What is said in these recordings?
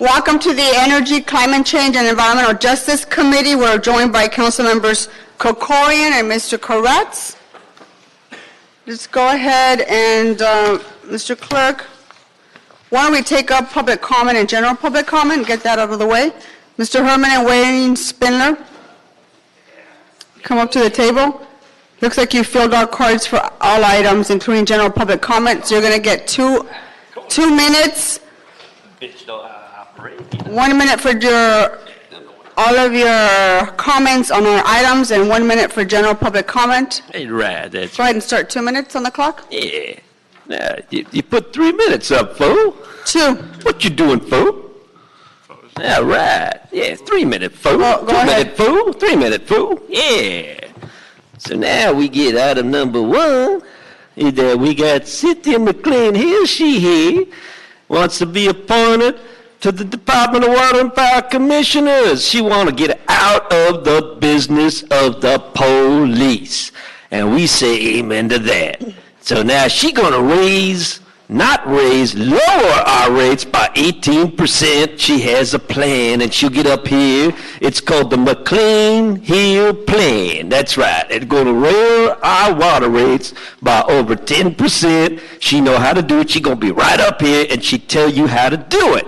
Welcome to the Energy, Climate Change, and Environmental Justice Committee. We're joined by Council Members Kokorian and Mr. Koretz. Let's go ahead and, Mr. Clerk, why don't we take up public comment and general public comment and get that out of the way. Mr. Herman and Wayne Spindler, come up to the table. Looks like you filled out cards for all items, including general public comment. So you're going to get two minutes. 1 minute for all of your comments on our items, and 1 minute for general public comment. Hey, right. That's Go ahead and start. 2 minutes on the clock. Yeah. Now, you put 3 minutes up, fool. 2. What you doing, fool? Yeah, right. Yeah, 3 minute, fool. Go 2 ahead. minute, fool. 3 minute, fool. Yeah. So now we get item number 1. Is that we got Cynthia McLean here. She here wants to be appointed to the Department of Water and Power Commissioners. She want to get out of the business of the police. And we say amen to that. So now she going to lower our rates by 18%. She has a plan, and she'll get up here. It's called the McLean Hill Plan. That's right. It's going to lower our water rates by over 10%. She know how to do it. She going to be right up here, and she tell you how to do it.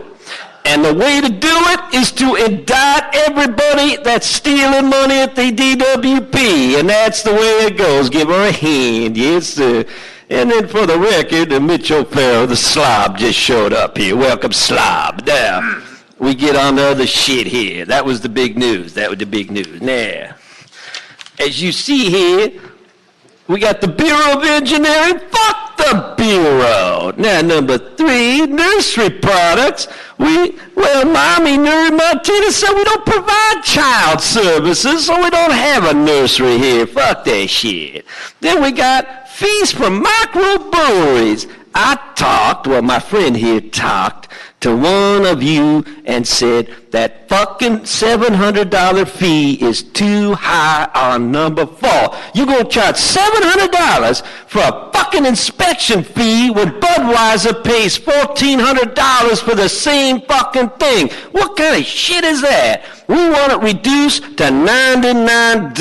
And the way to do it is to indict everybody that's stealing money at the DWP. And that's the way it goes. Give her a hand. Yes, sir. And then for the record, Mitch O'Farrell, the slob, just showed up here. Welcome, slob. Now, we get on the other shit here. That was the big news. Now, as you see here, we got the Bureau of Engineering. Fuck the Bureau. Now, number 3, nursery products. Mommy, Montana said we don't provide child services, so we don't have a nursery here. Fuck that shit. Then we got fees for microbreweries. My friend here talked to one of you and said that fucking $700 fee is too high on number 4. You're going to charge $700 for a fucking inspection fee when Budweiser pays $1,400 for the same fucking thing. What kind of shit is that? We want it reduced to $99.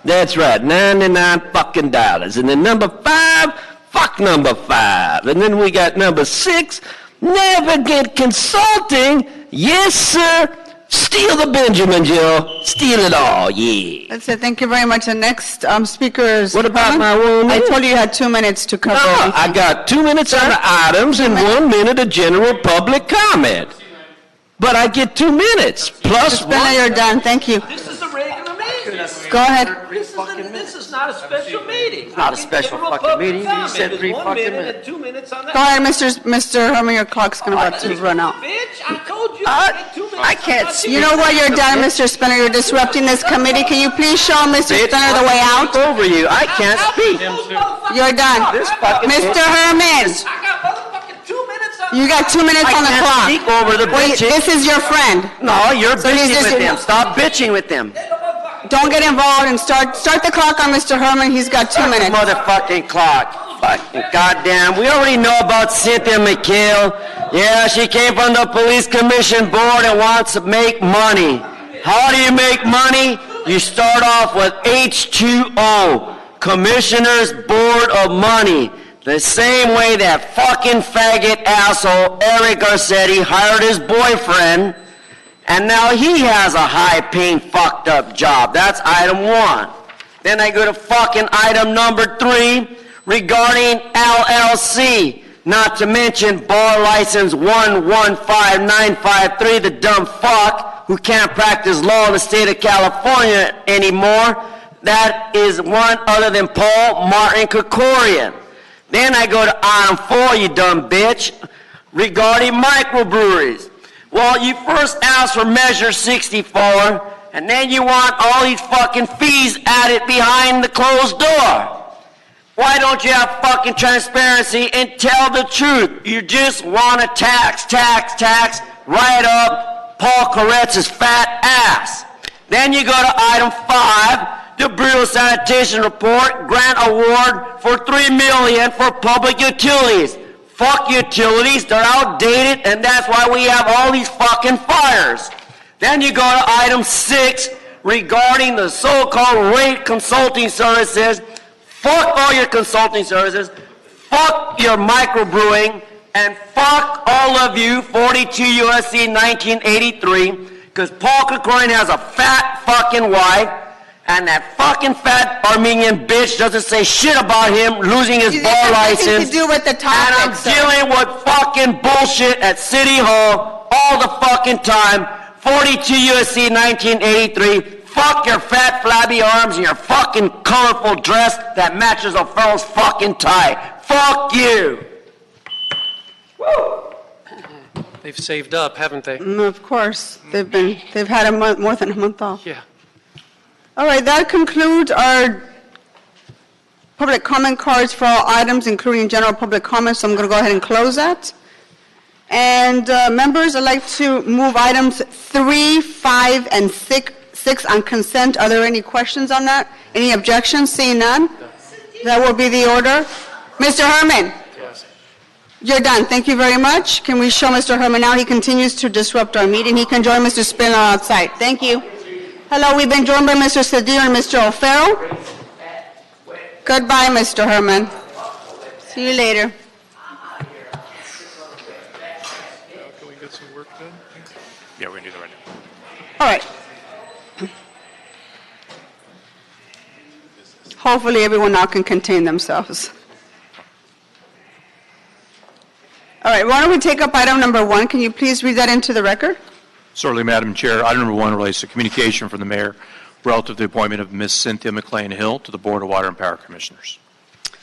That's right, $99 fucking dollars. And then number 5, fuck number 5. And then we got number 6, Navigate Consulting. Yes, sir. Steal the Benjamin, Joe. Steal it all, yeah. That's it. Thank you very much. The next speaker is... What about my woman? I told you had 2 minutes to cover No, everything. I got 2 minutes on the items and 1 minute of general public comment. But I get 2 minutes, plus Mr. Spindler, you're done. Thank you. This is a regular meeting. Go ahead. This is not a special meeting. It's not a special fucking meeting. You said 3 fucking minutes. 2 minutes on that. Go ahead, Mr. Herman. Your clock's going to run out. Bitch, I told you I get 2 minutes. I can't see. You know what? You're done, Mr. Spindler. You're disrupting this committee. Can you please show Mr. Spindler the way out? Over you. I can't speak. You're done. This fucking Mr. Herman, I got motherfucking 2 minutes on you got 2 minutes on the I clock. can't speak over the Wait, bitching. this is your friend. No, you're So he's bitching just- with them. Stop bitching with them. Don't get involved and start the clock on Mr. Herman. He's got 2 minutes. Motherfucking clock. Fucking goddamn. We already know about Cynthia McHale. Yeah, she came from the police commission board and wants to make money. How do you make money? You start off with H2O, Commissioners Board of Money. The same way that fucking faggot asshole Eric Garcetti hired his boyfriend, and now he has a high-paying fucked up job. That's item 1. Then I go to fucking item number 3 regarding LLC. Not to mention bar license 115953, the dumb fuck who can't practice law in the state of California anymore. That is one other than Paul Martin Kokorian. Then I go to item 4, you dumb bitch, regarding microbreweries. Well, you first asked for Measure 64, and then you want all these fucking fees added behind the closed door. Why don't you have fucking transparency and tell the truth? You just want to tax right up Paul Koretz's fat ass. Then you go to item 5, the Bureau of Sanitation report, grant award for $3 million for public utilities. Fuck utilities, they're outdated, and that's why we have all these fucking fires. Then you go to item 6 regarding the so-called rate consulting services. Fuck all your consulting services. Fuck your microbrewing, and fuck all of you, 42 USC 1983, because Paul Krikorian has a fat fucking wife, and that fucking fat Armenian bitch doesn't say shit about him losing his bar It has nothing license. to do with the And topic, I'm sir. dealing with fucking bullshit at City Hall all the fucking time. 42 USC 1983. Fuck your fat flabby arms and your fucking colorful dress that matches a fellow's fucking tie. Fuck you. They've saved up, haven't they? Of course, they've had a month, more than a month off. Yeah. All right, that concludes our public comment cards for all items, including general public comments, so I'm going to go ahead and close that. And members, I'd like to move items 3, 5, and 6 on consent. Are there any questions on that? Any objections? Seeing none? That will be the order. Mr. Herman? Yes. You're done. Thank you very much. Can we show Mr. Herman now? He continues to disrupt our meeting. He can join Mr. Spindler outside. Thank you. Hello, we've been joined by Mr. Cedillo and Mr. O'Farrell. Goodbye, Mr. Herman. See you later. Can we get some work done? Yeah, we're going to do that right now. All right. Hopefully everyone now can contain themselves. All right, why don't we take up item number 1? Can you please read that into the record? Certainly, Madam Chair. Item number 1 relates to communication from the mayor relative to the appointment of Ms. Cynthia McLean Hill to the Board of Water and Power Commissioners.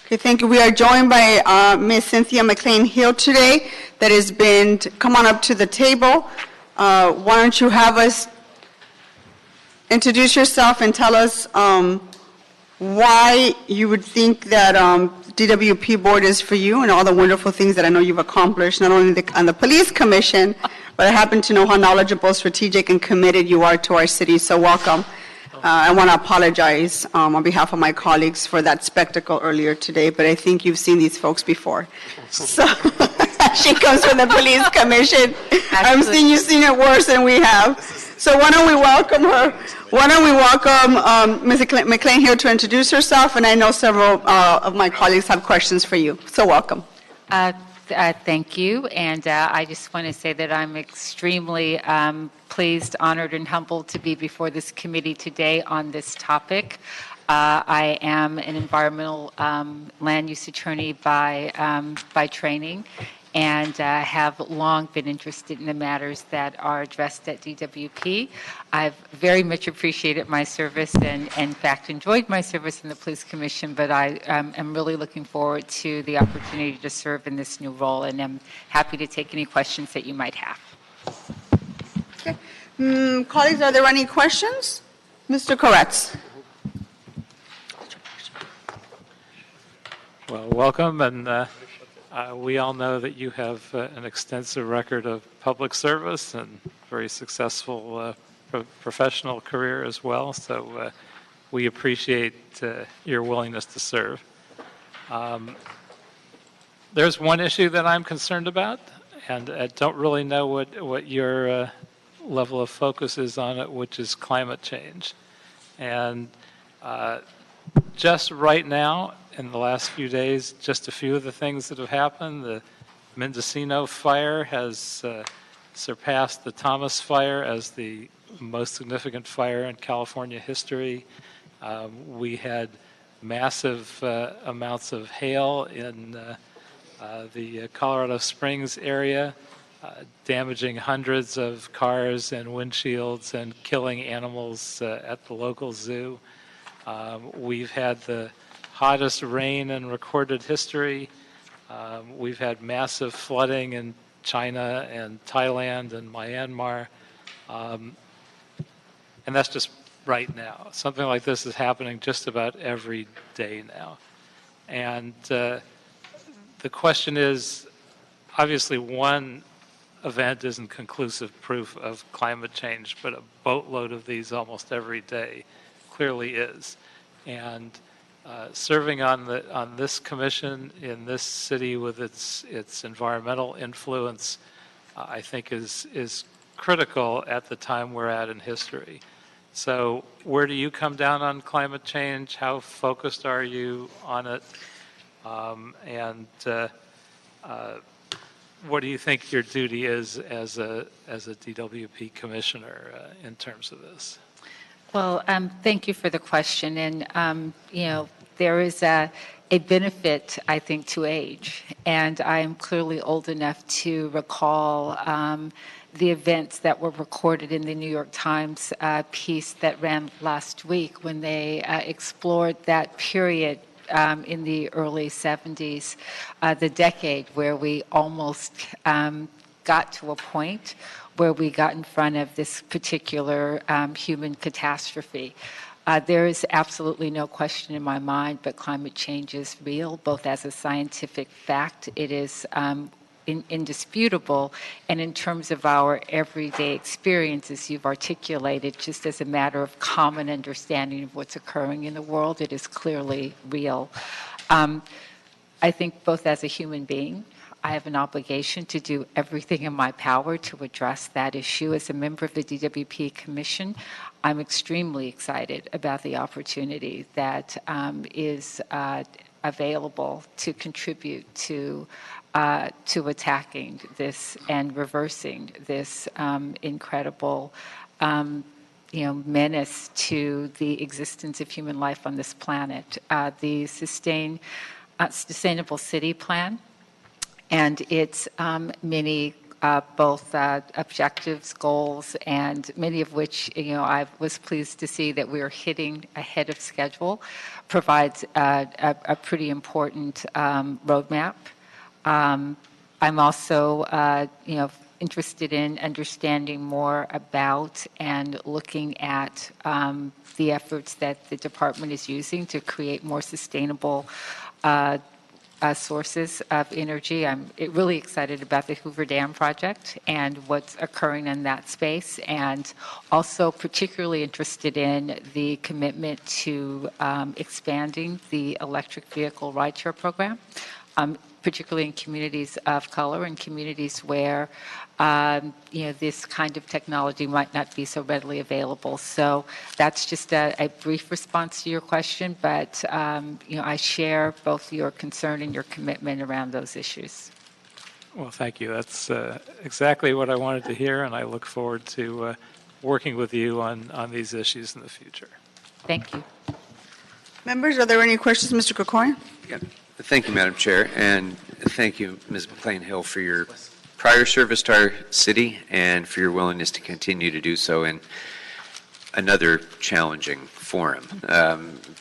Okay, thank you. We are joined by Ms. Cynthia McLean Hill today that has been, come on up to the table. Why don't you have us introduce yourself and tell us why you would think that DWP board is for you and all the wonderful things that I know you've accomplished, not only on the police commission, but I happen to know how knowledgeable, strategic, and committed you are to our city, so welcome. I want to apologize on behalf of my colleagues for that spectacle earlier today, but I think you've seen these folks before. So she comes from the police commission. I'm seeing you've seen it worse than we have. So why don't we welcome her? Why don't we welcome Ms. McLean here to introduce herself, and I know several of my colleagues have questions for you. So welcome. Thank you, and I just want to say that I'm extremely pleased, honored, and humbled to be before this committee today on this topic. I am an environmental land use attorney by training, and have long been interested in the matters that are addressed at DWP. I've very much appreciated my service and in fact enjoyed my service in the Police Commission, but I am really looking forward to the opportunity to serve in this new role, and I'm happy to take any questions that you might have. Okay. Colleagues, are there any questions? Mr. Koretz. Well, welcome, and we all know that you have an extensive record of public service and very successful professional career as well, so we appreciate your willingness to serve. There's one issue that I'm concerned about, and I don't really know what your level of focus is on it, which is climate change. And just right now, in the last few days, just a few of the things that have happened. The Mendocino fire has surpassed the Thomas fire as the most significant fire in California history. We had massive amounts of hail in the Colorado Springs area, damaging hundreds of cars and windshields and killing animals at the local zoo. We've had the hottest rain in recorded history. We've had massive flooding in China and Thailand and Myanmar. And that's just right now. Something like this is happening just about every day now. And the question is, obviously one event isn't conclusive proof of climate change, but a boatload of these almost every day clearly is. And serving on this commission in this city with its environmental influence, I think is critical at the time we're at in history. So where do you come down on climate change? How focused are you on it? And what do you think your duty is as a DWP commissioner in terms of this? Well, thank you for the question. And, there is a benefit, I think, to age. And I am clearly old enough to recall the events that were recorded in the New York Times piece that ran last week when they explored that period in the early 70s, the decade where we almost got to a point where we got in front of this particular human catastrophe. There is absolutely no question in my mind, but climate change is real, both as a scientific fact. It is indisputable, and in terms of our everyday experiences, you've articulated, just as a matter of common understanding of what's occurring in the world, it is clearly real. I think both as a human being, I have an obligation to do everything in my power to address that issue. As a member of the DWP Commission, I'm extremely excited about the opportunity that is available to contribute to attacking this and reversing this incredible menace to the existence of human life on this planet. The Sustainable City Plan and its many both objectives, goals, and many of which, I was pleased to see that we are hitting ahead of schedule, provides a pretty important roadmap. I'm also, interested in understanding more about and looking at the efforts that the department is using to create more sustainable sources of energy. I'm really excited about the Hoover Dam project and what's occurring in that space, and also particularly interested in the commitment to expanding the electric vehicle rideshare program, particularly in communities of color and communities where this kind of technology might not be so readily available. So that's just a brief response to your question, but I share both your concern and your commitment around those issues. Well, thank you. That's exactly what I wanted to hear, and I look forward to working with you on these issues in the future. Thank you. Members, are there any questions, Mr. Krikorian? Yeah. Thank you, Madam Chair, and thank you, Ms. McLean-Hill, for your prior service to our city and for your willingness to continue to do so in another challenging forum.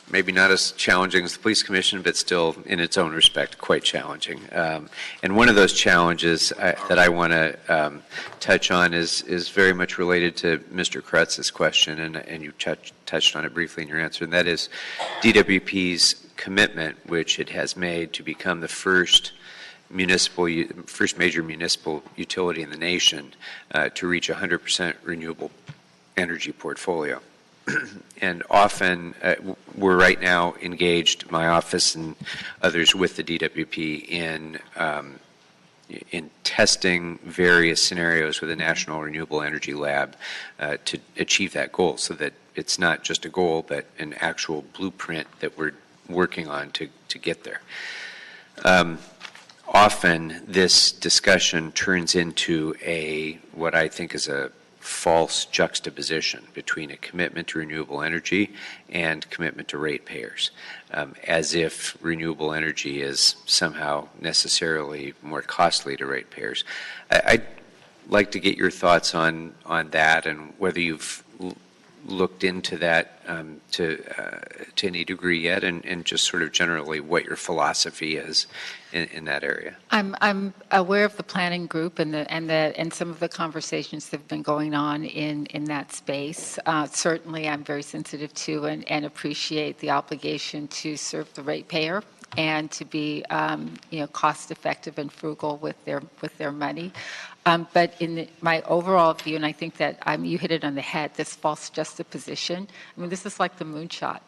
Maybe not as challenging as the Police Commission, but still, in its own respect, quite challenging. And one of those challenges that I want to touch on is very much related to Mr. Krutz's question, and you touched on it briefly in your answer, and that is DWP's commitment, which it has made to become the first major municipal utility in the nation to reach 100% renewable energy portfolio. And often we're right now engaged, my office and others with the DWP, in testing various scenarios with the National Renewable Energy Lab to achieve that goal, so that it's not just a goal, but an actual blueprint that we're working on to get there. Often this discussion turns into what I think is a false juxtaposition between a commitment to renewable energy and commitment to ratepayers, as if renewable energy is somehow necessarily more costly to ratepayers. I'd like to get your thoughts on that, and whether you've looked into that to any degree yet, and just sort of generally what your philosophy is in that area. I'm aware of the planning group and some of the conversations that have been going on in that space. Certainly, I'm very sensitive to and appreciate the obligation to serve the ratepayer and to be cost effective and frugal with their money. But my overall view, and I think that you hit it on the head, this false juxtaposition. I mean, this is like the moonshot.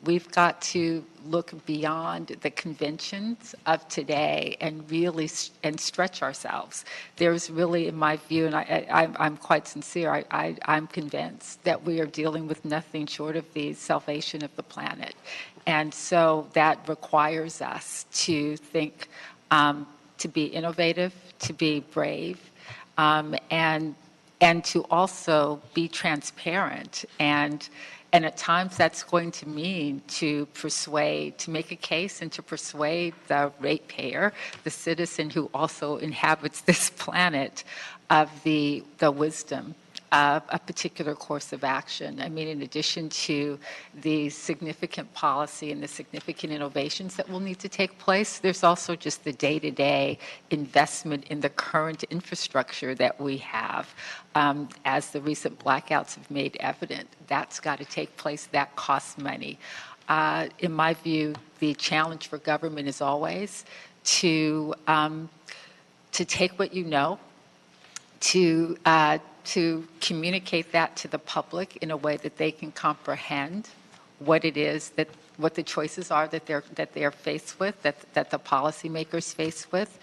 We've got to look beyond the conventions of today and really and stretch ourselves. There's really, in my view, and I'm quite sincere, I'm convinced that we are dealing with nothing short of the salvation of the planet. And so that requires us to think, to be innovative, to be brave, and to also be transparent. And at times that's going to mean to make a case and to persuade the ratepayer, the citizen who also inhabits this planet, of the wisdom of a particular course of action. I mean, in addition to the significant policy and the significant innovations that will need to take place, there's also just the day-to-day investment in the current infrastructure that we have. As the recent blackouts have made evident, that's got to take place. That costs money. In my view, the challenge for government is always to take what you know, to communicate that to the public in a way that they can comprehend what it is what the choices are that they're faced with, that the policymakers face with,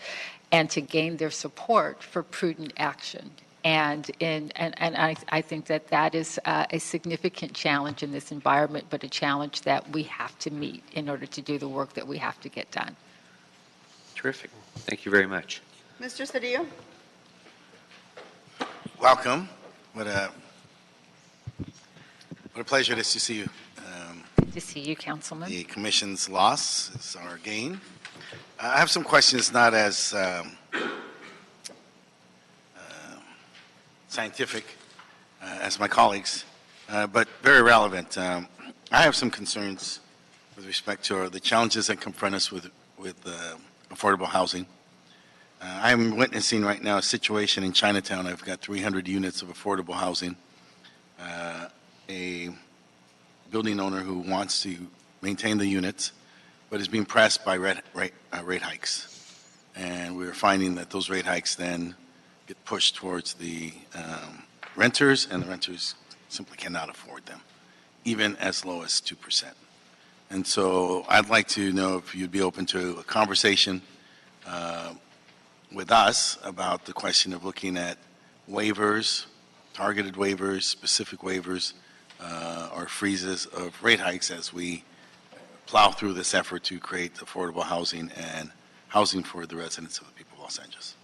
and to gain their support for prudent action. And I think that is a significant challenge in this environment, but a challenge that we have to meet in order to do the work that we have to get done. Terrific. Thank you very much. Mr. Cedillo? Welcome. What a pleasure it is to see you. Good to see you, Councilman. The Commission's loss is our gain. I have some questions, not as scientific as my colleagues, but very relevant. I have some concerns with respect to the challenges that confront us with affordable housing. I'm witnessing right now a situation in Chinatown. I've got 300 units of affordable housing. A building owner who wants to maintain the units, but is being pressed by rate hikes. And we're finding that those rate hikes then get pushed towards the renters, and the renters simply cannot afford them, even as low as 2%. And so I'd like to know if you'd be open to a conversation with us about the question of looking at waivers, targeted waivers, specific waivers, or freezes of rate hikes as we plow through this effort to create affordable housing and housing for the residents of the people of Los Angeles.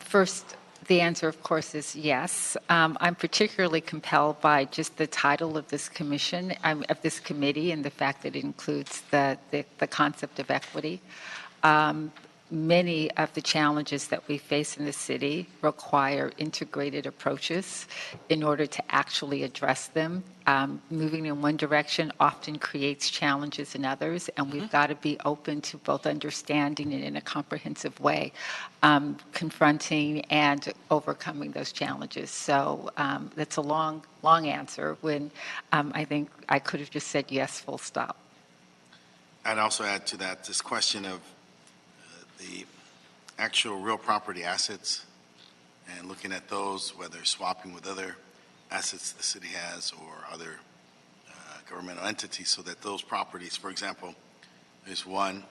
First, the answer, of course, is yes. I'm particularly compelled by just the title of this commission, of this committee, and the fact that it includes the concept of equity. Many of the challenges that we face in the city require integrated approaches in order to actually address them. Moving in one direction often creates challenges in others, and we've got to be open to both understanding it in a comprehensive way, confronting and overcoming those challenges. So that's a long answer when I think I could have just said yes, full stop. I'd also add to that this question of the actual real property assets and looking at those, whether swapping with other assets the city has or other governmental entities, so that those properties, for example, there's one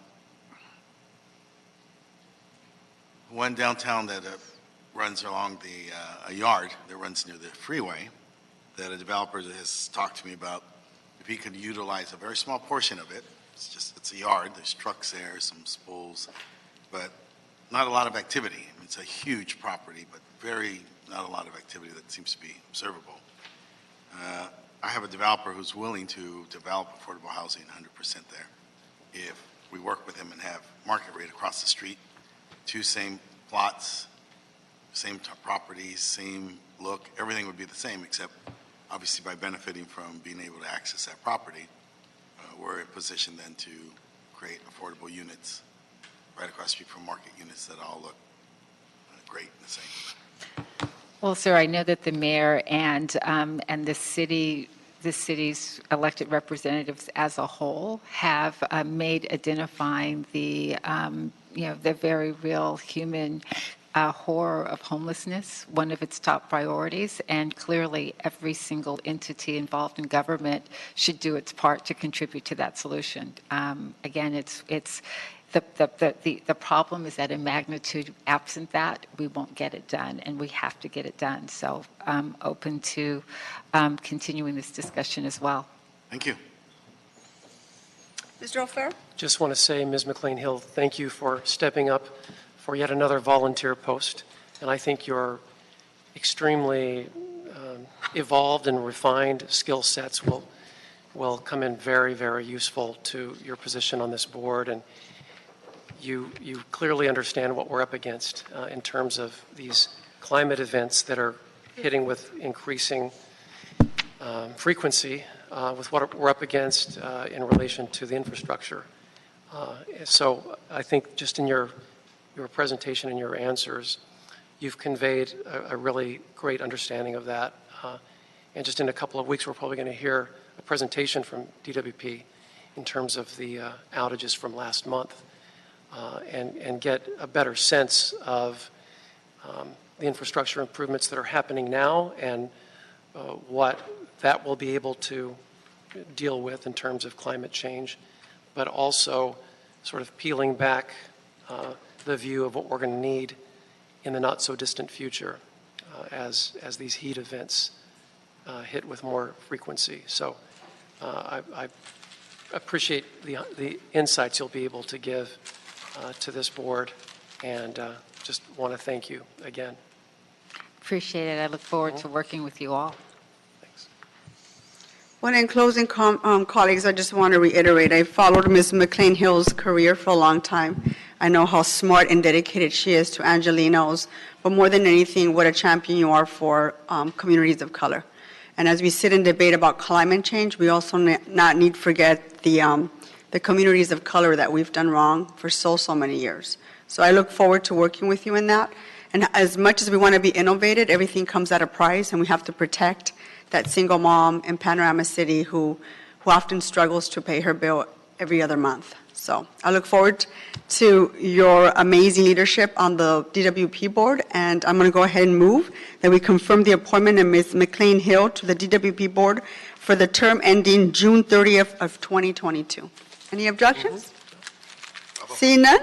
downtown that runs along a yard that runs near the freeway that a developer has talked to me about. If he could utilize a very small portion of it, it's a yard, there's trucks there, some spools, but not a lot of activity. It's a huge property, but not a lot of activity that seems to be observable. I have a developer who's willing to develop affordable housing 100% there. If we work with him and have market rate across the street, 2 same plots, same properties, same look, everything would be the same, except obviously by benefiting from being able to access that property, we're in position then to create affordable units right across the street from market units that all look great and the same. Well, sir, I know that the mayor and the city's elected representatives as a whole have made identifying the the very real human horror of homelessness, one of its top priorities, and clearly every single entity involved in government should do its part to contribute to that solution. Again, the problem is at a magnitude absent that, we won't get it done, and we have to get it done. So I'm open to continuing this discussion as well. Thank you. Mr. O'Farrell? Just want to say, Ms. McLean-Hill, thank you for stepping up for yet another volunteer post. And I think your extremely evolved and refined skill sets will come in very, very useful to your position on this board. And you clearly understand what we're up against in terms of these climate events that are hitting with increasing frequency with what we're up against in relation to the infrastructure. So I think just in your presentation and your answers, you've conveyed a really great understanding of that. And just in a couple of weeks, we're probably going to hear a presentation from DWP in terms of the outages from last month and get a better sense of the infrastructure improvements that are happening now and what that will be able to deal with in terms of climate change, but also sort of peeling back the view of what we're going to need in the not so distant future as these heat events hit with more frequency. So I appreciate the insights you'll be able to give to this board, and just want to thank you again. Appreciate it. I look forward to working with you all. Thanks. Well, in closing, colleagues, I just want to reiterate, I followed Ms. McLean-Hill's career for a long time. I know how smart and dedicated she is to Angelenos, but more than anything, what a champion you are for communities of color. And as we sit and debate about climate change, we also not need to forget the communities of color that we've done wrong for so many years. So I look forward to working with you in that. And as much as we want to be innovative, everything comes at a price, and we have to protect that single mom in Panorama City who often struggles to pay her bill every other month. So I look forward to your amazing leadership on the DWP board, and I'm going to go ahead and move that we confirm the appointment of Ms. McLean-Hill to the DWP board for the term ending June 30th of 2022. Any objections? Seeing none?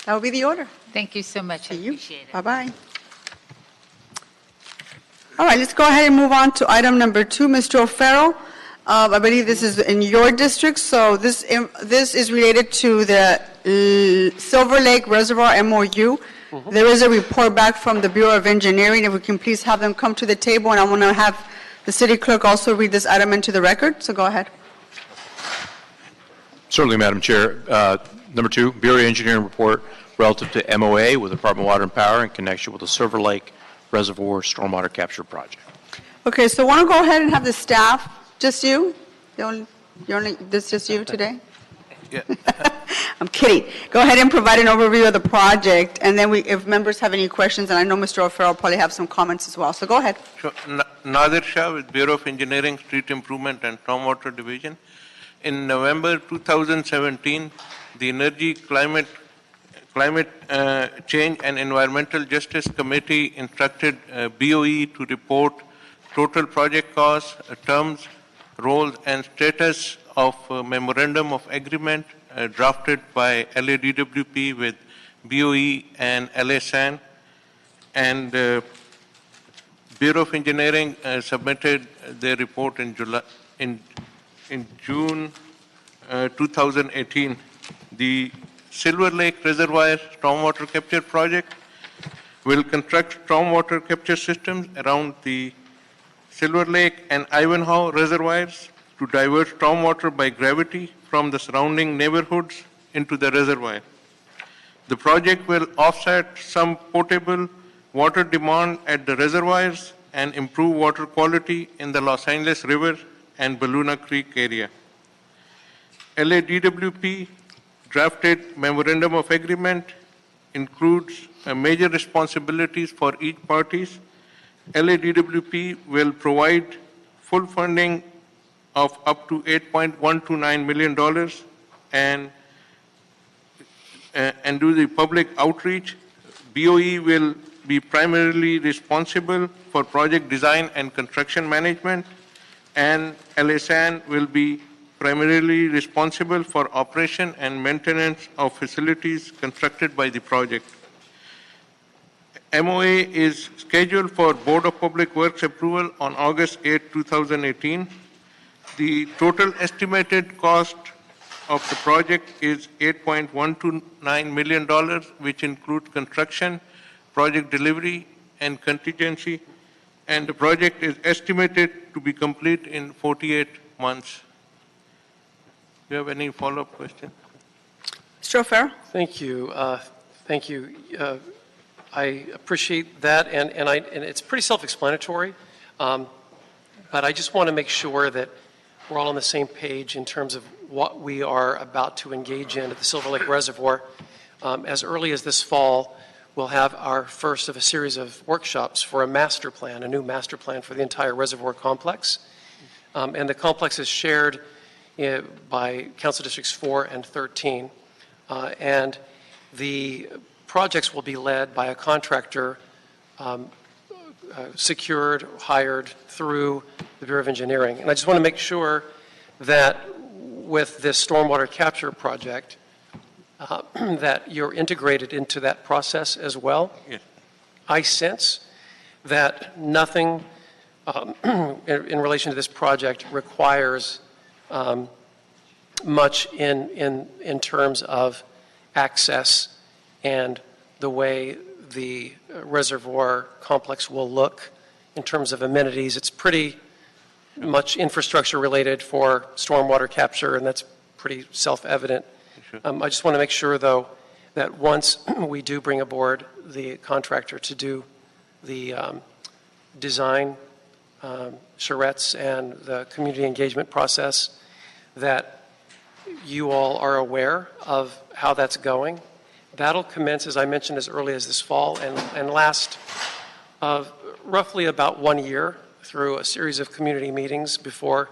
That will be the order. Thank you so much. I appreciate it. Bye-bye. All right, let's go ahead and move on to item number 2, Mr. O'Farrell. I believe this is in your district, so this is related to the Silver Lake Reservoir MOU. There is a report back from the Bureau of Engineering. If we can please have them come to the table, and I want to have the city clerk also read this item into the record, so go ahead. Certainly, Madam Chair. Number 2, Bureau of Engineering report relative to MOA with the Department of Water and Power in connection with the Silver Lake Reservoir Stormwater Capture Project. Okay, so I want to go ahead and have the staff, just you? This just you today? Yeah. I'm kidding. Go ahead and provide an overview of the project, and then if members have any questions, and I know Mr. O'Farrell probably have some comments as well, so go ahead. Sure. Nadir Shah with Bureau of Engineering, Street Improvement and Stormwater Division. In November 2017, the Energy, Climate Change and Environmental Justice Committee instructed BOE to report total project costs, terms, roles, and status of Memorandum of Agreement drafted by LADWP with BOE and LSAN. And Bureau of Engineering submitted their report in June 2018. The Silver Lake Reservoir Stormwater Capture Project will construct stormwater capture systems around the Silver Lake and Ivanhoe reservoirs to divert stormwater by gravity from the surrounding neighborhoods into the reservoir. The project will offset some potable water demand at the reservoirs and improve water quality in the Los Angeles River and Balluna Creek area. LADWP drafted Memorandum of Agreement includes major responsibilities for each parties. LADWP will provide full funding of up to $8.129 million, and and do the public outreach. BOE will be primarily responsible for project design and construction management, and LSAN will be primarily responsible for operation and maintenance of facilities constructed by the project. MOA is scheduled for Board of Public Works approval on August 8, 2018. The total estimated cost of the project is $8.129 million, which includes construction, project delivery, and contingency, and the project is estimated to be complete in 48 months. Do you have any follow-up question? Mr. O'Farrell? Thank you. Thank you. I appreciate that, and it's pretty self-explanatory, but I just want to make sure that we're all on the same page in terms of what we are about to engage in at the Silver Lake Reservoir. As early as this fall, we'll have our first of a series of workshops for a master plan, a new master plan for the entire reservoir complex. And the complex is shared by Council Districts 4 and 13. And the projects will be led by a contractor secured, hired through the Bureau of Engineering. And I just want to make sure that with this stormwater capture project, that you're integrated into that process as well. Yes. I sense that nothing in relation to this project requires much in terms of access and the way the reservoir complex will look in terms of amenities. It's pretty much infrastructure related for stormwater capture, and that's pretty self-evident. Sure. I just want to make sure, though, that once we do bring aboard the contractor to do the design, charrettes, and the community engagement process, that you all are aware of how that's going. That'll commence, as I mentioned, as early as this fall and last roughly about 1 year through a series of community meetings before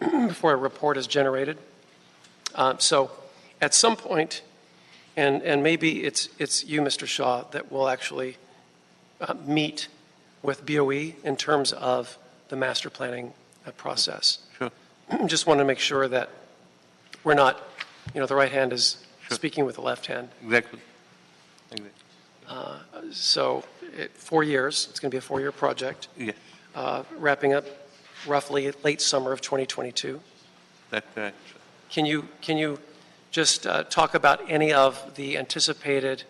a report is generated. So at some point, and maybe it's you, Mr. Shaw, that will actually meet with BOE in terms of the master planning process. Sure. Just want to make sure that we're not, the right hand is speaking with the left hand. Exactly. So 4 years, it's going to be a 4-year project. Yes, Wrapping up roughly late summer of 2022. that's correct. Can you just talk about any of the anticipated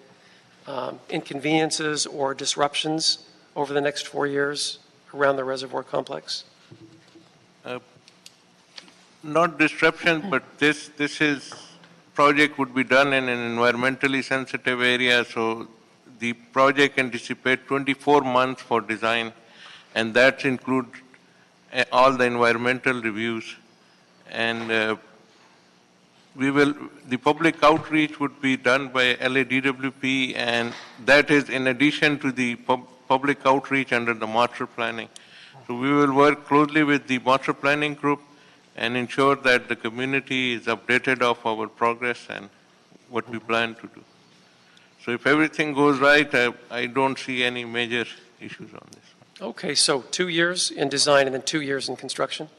inconveniences or disruptions over the next 4 years around the reservoir complex? Not disruption, but this project would be done in an environmentally sensitive area, so the project anticipates 24 months for design, and that includes all the environmental reviews. And the public outreach would be done by LADWP, and that is in addition to the public outreach under the master planning. So we will work closely with the master planning group and ensure that the community is updated of our progress and what we plan to do. So if everything goes right, I don't see any major issues on this. Okay, so 2 years in design and then 2 years in construction?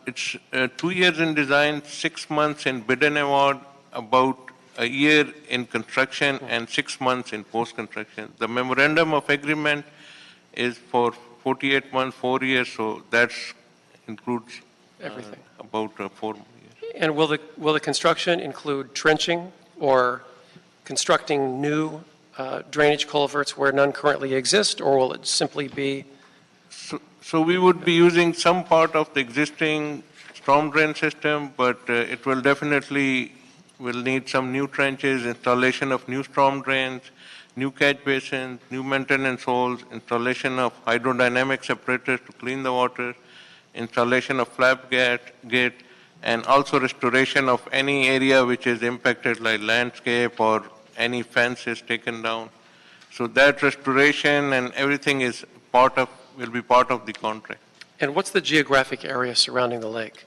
It's 2 years in design, 6 months in bid and award, about a year in construction, and 6 months in post-construction. The memorandum of agreement is for 48 months, 4 years, so that includes Everything. About 4 years. And will the construction include trenching or constructing new drainage culverts where none currently exist, or will it simply be? So we would be using some part of the existing storm drain system, but it will definitely need some new trenches, installation of new storm drains, new catch basins, new maintenance holes, installation of hydrodynamic separators to clean the water, installation of flap gate, and also restoration of any area which is impacted like landscape or any fence is taken down. So that restoration and everything will be part of the contract. And what's the geographic area surrounding the lake?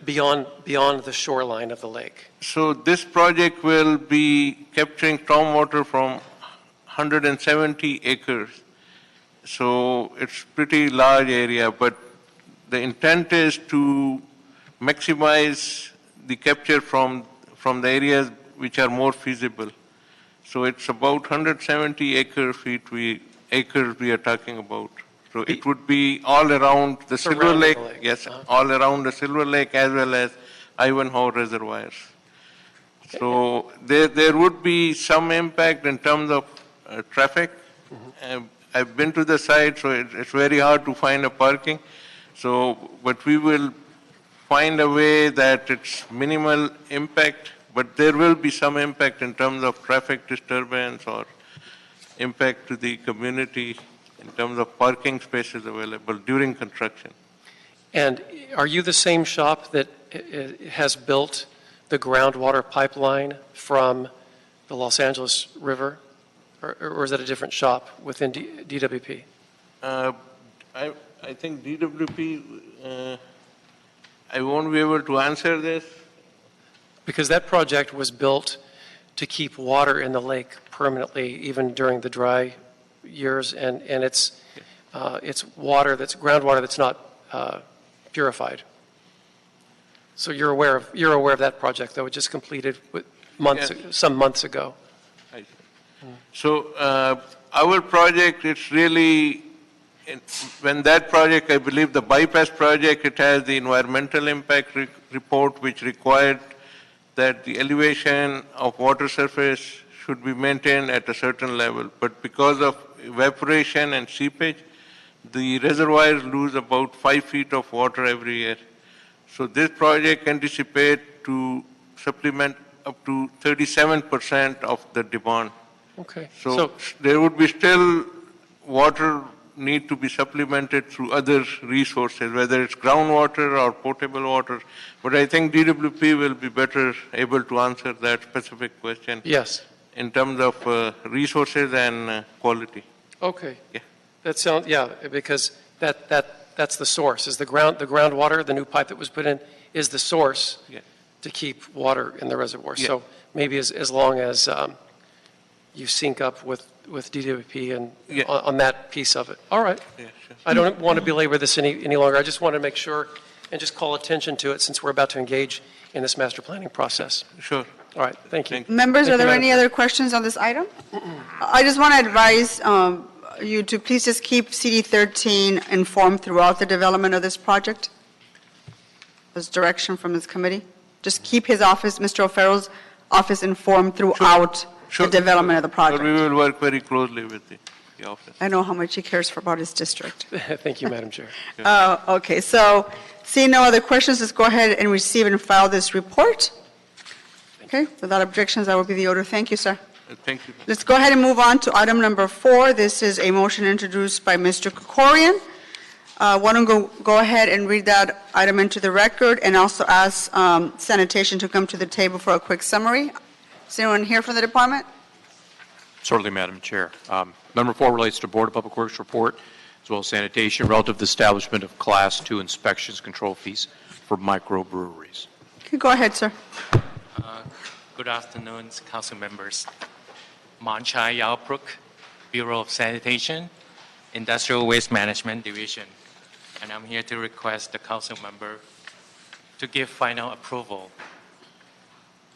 beyond the shoreline of the lake. So this project will be capturing stormwater from 170 acres. So it's pretty large area, but the intent is to maximize the capture from the areas which are more feasible. So it's about 170 acres we are talking about. So it would be all around the Silver Surrounding Lake, the lake. yes, Uh-huh. all around the Silver Lake as well as Ivanhoe reservoirs. So there would be some impact in terms of traffic. I've been to the site, so it's very hard to find a parking. So, but we will find a way that it's minimal impact, but there will be some impact in terms of traffic disturbance or impact to the community in terms of parking spaces available during construction. And are you the same shop that has built the groundwater pipeline from the Los Angeles River? Or is that a different shop within DWP? I think DWP, I won't be able to answer this. Because that project was built to keep water in the lake permanently, even during the dry years, and it's water that's groundwater that's not purified. So you're aware of that project, though it just completed some months ago. So our project, it's really, when that project, I believe the bypass project, it has the environmental impact report which required that the elevation of water surface should be maintained at a certain level. But because of evaporation and seepage, the reservoirs lose about 5 feet of water every year. So this project anticipates to supplement up to 37% of the demand. Okay. So there would be still water need to be supplemented through other resources, whether it's groundwater or potable water. But I think DWP will be better able to answer that specific question. Yes. In terms of resources and quality. Okay. Yeah. That sounds, yeah, because that's the source, is the groundwater, the new pipe that was put in, is the source to keep water in the reservoir. Yeah. So maybe as long as you sync up with DWP and on that piece of it. All right. Yeah, sure. I don't want to belabor this any longer. I just want to make sure and just call attention to it since we're about to engage in this master planning process. Sure. All right. Thank you. Members, Thank are there you, any Madam other questions on this item? I just want to advise you to please just keep CD13 informed throughout the development of this project. This direction from this committee. Just keep his office, Mr. O'Farrell's office, informed throughout the development of the project. We will work very closely with the office. I know how much he cares about his district. Thank you, Madam Chair. Okay, so seeing no other questions, let's go ahead and receive and file this report. Okay, without objections, that will be the order. Thank you, sir. Thank you. Let's go ahead and move on to item number 4. This is a motion introduced by Mr. Kokorian. Why don't go ahead and read that item into the record and also ask sanitation to come to the table for a quick summary. Is anyone here from the department? Certainly, Madam Chair. Number 4 relates to Board of Public Works report, as well as sanitation, relative to the establishment of Class 2 inspections control fees for microbreweries. Okay, go ahead, sir. Good afternoon, council members. Manchai Yaupruk, Bureau of Sanitation, Industrial Waste Management Division. And I'm here to request the council member to give final approval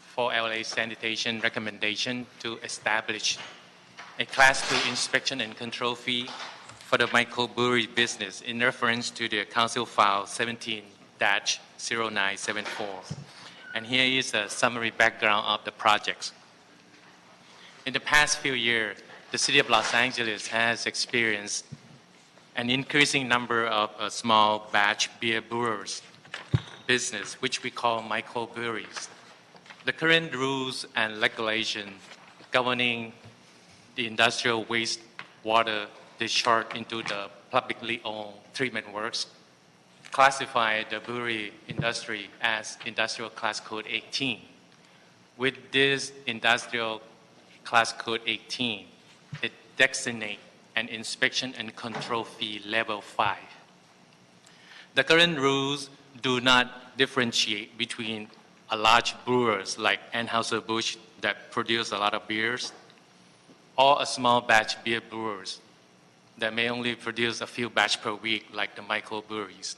for LA Sanitation recommendation to establish a Class 2 inspection and control fee for the microbrewery business in reference to the Council File 17-0974. And here is a summary background of the projects. In the past few years, the City of Los Angeles has experienced an increasing number of small batch beer brewers business, which we call microbreweries. The current rules and regulations governing the industrial waste water discharge into the publicly owned treatment works classify the brewery industry as Industrial Class Code 18. With this Industrial Class Code 18, it designates an inspection and control fee level 5. The current rules do not differentiate between a large brewers like Anheuser-Busch that produce a lot of beers, or a small batch beer brewers that may only produce a few batch per week like the microbreweries.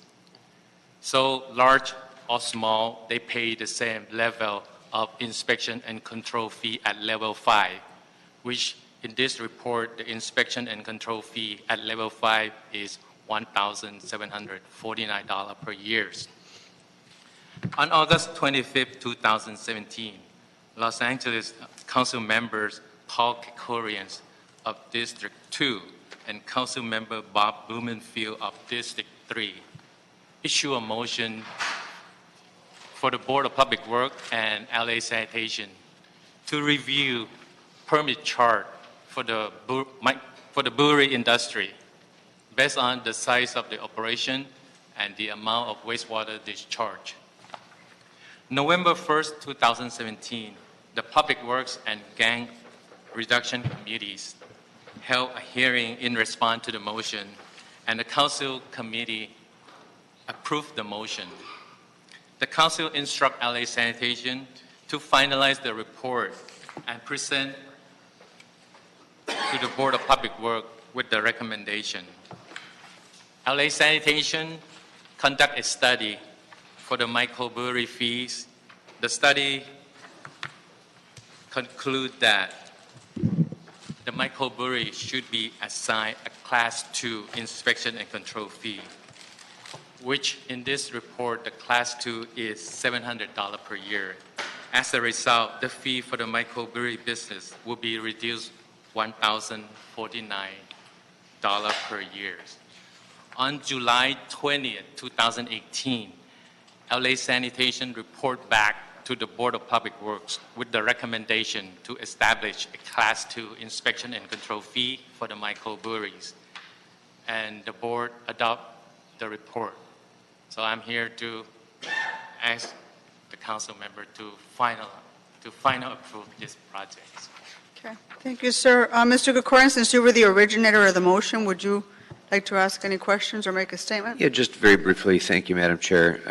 So large or small, they pay the same level of inspection and control fee at level 5, which in this report, the inspection and control fee at level 5 is $1,749 per year. On August 25, 2017, Los Angeles Council members Paul Kekorian of District 2 and Council member Bob Blumenfield of District 3 issue a motion for the Board of Public Works and LA Sanitation to review permit chart for the brewery industry based on the size of the operation and the amount of wastewater discharge. November 1st, 2017, the Public Works and Gang Reduction Committees held a hearing in response to the motion, and the Council Committee approved the motion. The Council instructed LA Sanitation to finalize the report and present to the Board of Public Works with the recommendation. LA Sanitation conduct a study for the microbrewery fees. The study conclude that the microbrewery should be assigned a Class 2 inspection and control fee, which in this report, the Class 2 is $700 per year. As a result, the fee for the microbrewery business will be reduced $1,049 per year. On July 20th, 2018, LA Sanitation report back to the Board of Public Works with the recommendation to establish a Class 2 inspection and control fee for the microbreweries. And the board adopt the report. So I'm here to ask the council member to final approve this project. Okay, thank you, sir. Mr. Kekorian, since you were the originator of the motion, would you like to ask any questions or make a statement? Yeah, just very briefly, thank you, Madam Chair.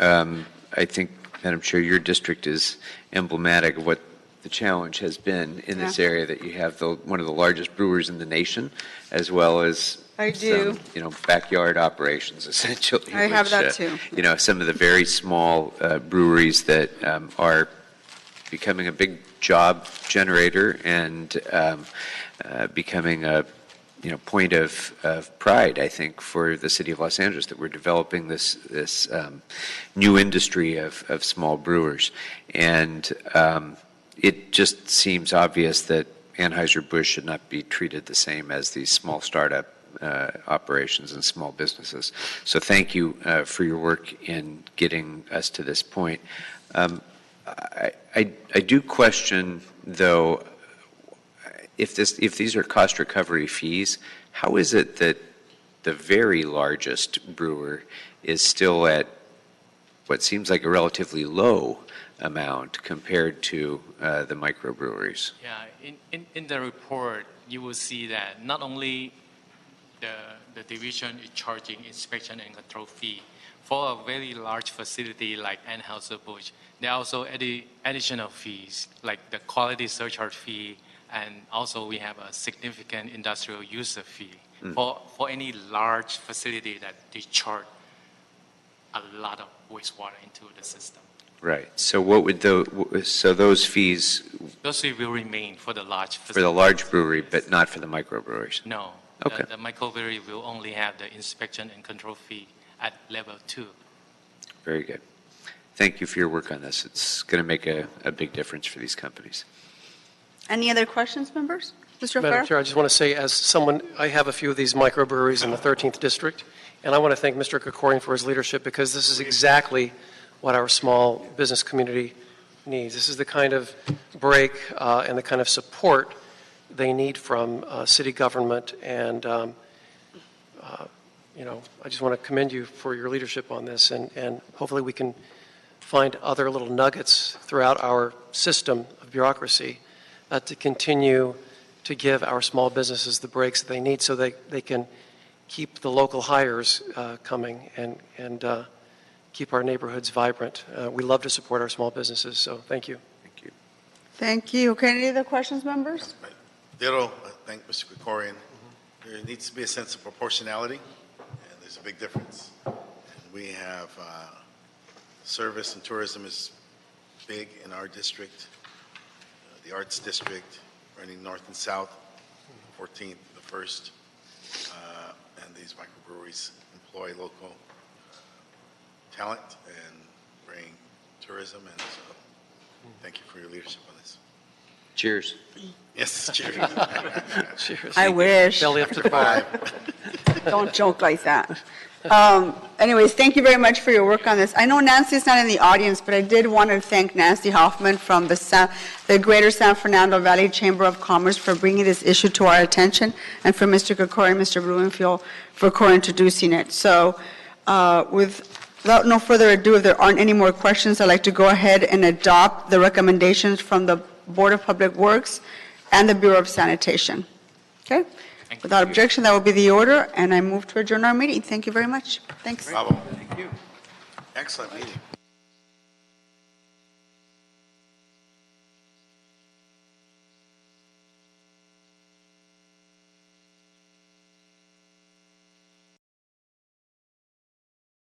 I think, Madam Chair, your district is emblematic of what the challenge has been in this area, that you have one of the largest brewers in the nation, as well as some, backyard operations, essentially. I have that too. Some of the very small breweries that are becoming a big job generator and becoming a point of pride, I think, for the city of Los Angeles, that we're developing this new industry of small brewers. And it just seems obvious that Anheuser-Busch should not be treated the same as these small startup operations and small businesses. So thank you for your work in getting us to this point. I do question, though, if these are cost recovery fees, how is it that the very largest brewer is still at what seems like a relatively low amount compared to the microbreweries? Yeah, in the report, you will see that not only the division is charging inspection and control fee for a very large facility like Anheuser-Busch. There are also additional fees like the quality surcharge fee, and also we have a significant industrial user fee for any large facility that discharge a lot of wastewater into the system. Right. So what would those fees? Those fees will remain for the large facility. For the large brewery, but not for the microbreweries. No. Okay. The microbrewery will only have the inspection and control fee at level 2. Very good. Thank you for your work on this. It's going to make a big difference for these companies. Any other questions, members? Mr. Madam O'Farrell? Chair, I just want to say, as someone, I have a few of these microbreweries in the 13th District, and I want to thank Mr. Kekorian for his leadership, because this is exactly what our small business community needs. This is the kind of break and the kind of support they need from city government, and I just want to commend you for your leadership on this, and hopefully we can find other little nuggets throughout our system of bureaucracy to continue to give our small businesses the breaks that they need, so they can keep the local hires coming and keep our neighborhoods vibrant. We love to support our small businesses, so thank you. Thank you. Thank you. Okay, any other questions, members? Ditto, thank Mr. Krikorian. There needs to be a sense of proportionality, and there's a big difference. And we have service and tourism is big in our district, the arts district, running north and south, 14th, the 1st, and these microbreweries employ local talent and bring tourism, and so thank you for your leadership on this. Cheers. Yes, cheers. Cheers. I wish. Belly up to the bar. Don't joke like that. Anyways, thank you very much for your work on this. I know Nancy's not in the audience, but I did want to thank Nancy Hoffman from the Greater San Fernando Valley Chamber of Commerce for bringing this issue to our attention, and for Mr. Kokori and Mr. Blumenfield for co-introducing it. So without no further ado, if there aren't any more questions, I'd like to go ahead and adopt the recommendations from the Board of Public Works and the Bureau of Sanitation. Okay? Without objection, that will be the order, and I move to adjourn our meeting. Thank you very much. Thanks. Bravo. Thank you. Excellent meeting.